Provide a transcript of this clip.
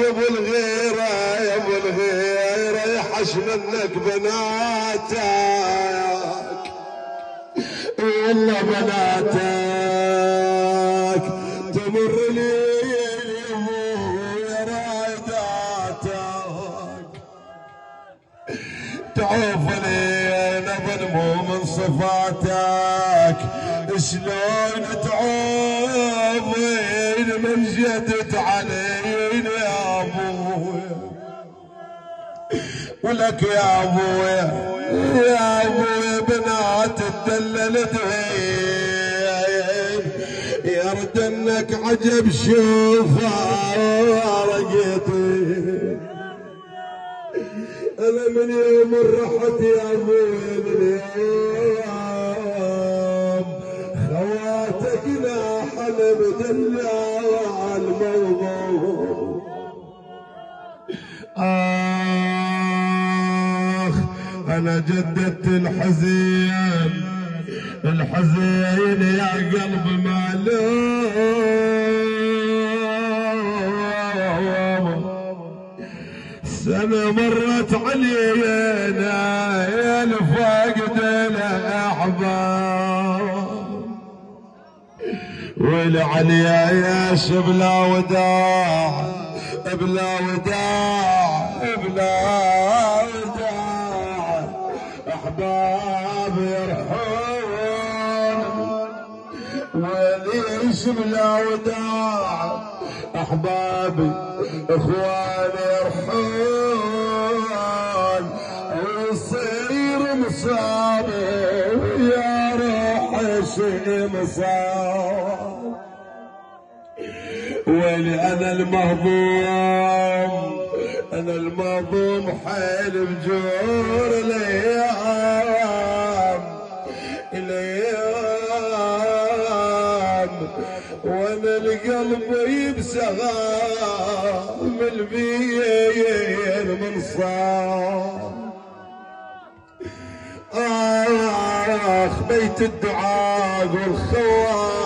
ابو الغيره يا ابو الغيره يحش منك بناتك، والله بناتك تمر لي يا رايداتك، تعوف لي نبض مو من صفاتك، شلون تعوفين من جدت علينا يا ابويا، ولك يا ابويا يا ابويا بنات تدلل دهين، يرد انك عجب شوفها رقيتي، انا من يوم رحت يا ابويا من يوم خواتك ناحل بدلع الموضوع، انا جددت الحزين الحزين يا قلب معلوم، سنة مرت علينا يا الفاقد الاحباب، والعلياش بلا وداع بلا وداع بلا وداع، احباب يرحون وليش بلا وداع، احبابي اخواني يرحون ويصير مصابي يا روح شي مصاب، ويلي انا المهضوم انا المهضوم حيل بجور الايام الايام، وانا القلب يبسغام البين من صام، بيت الدعاء والخوان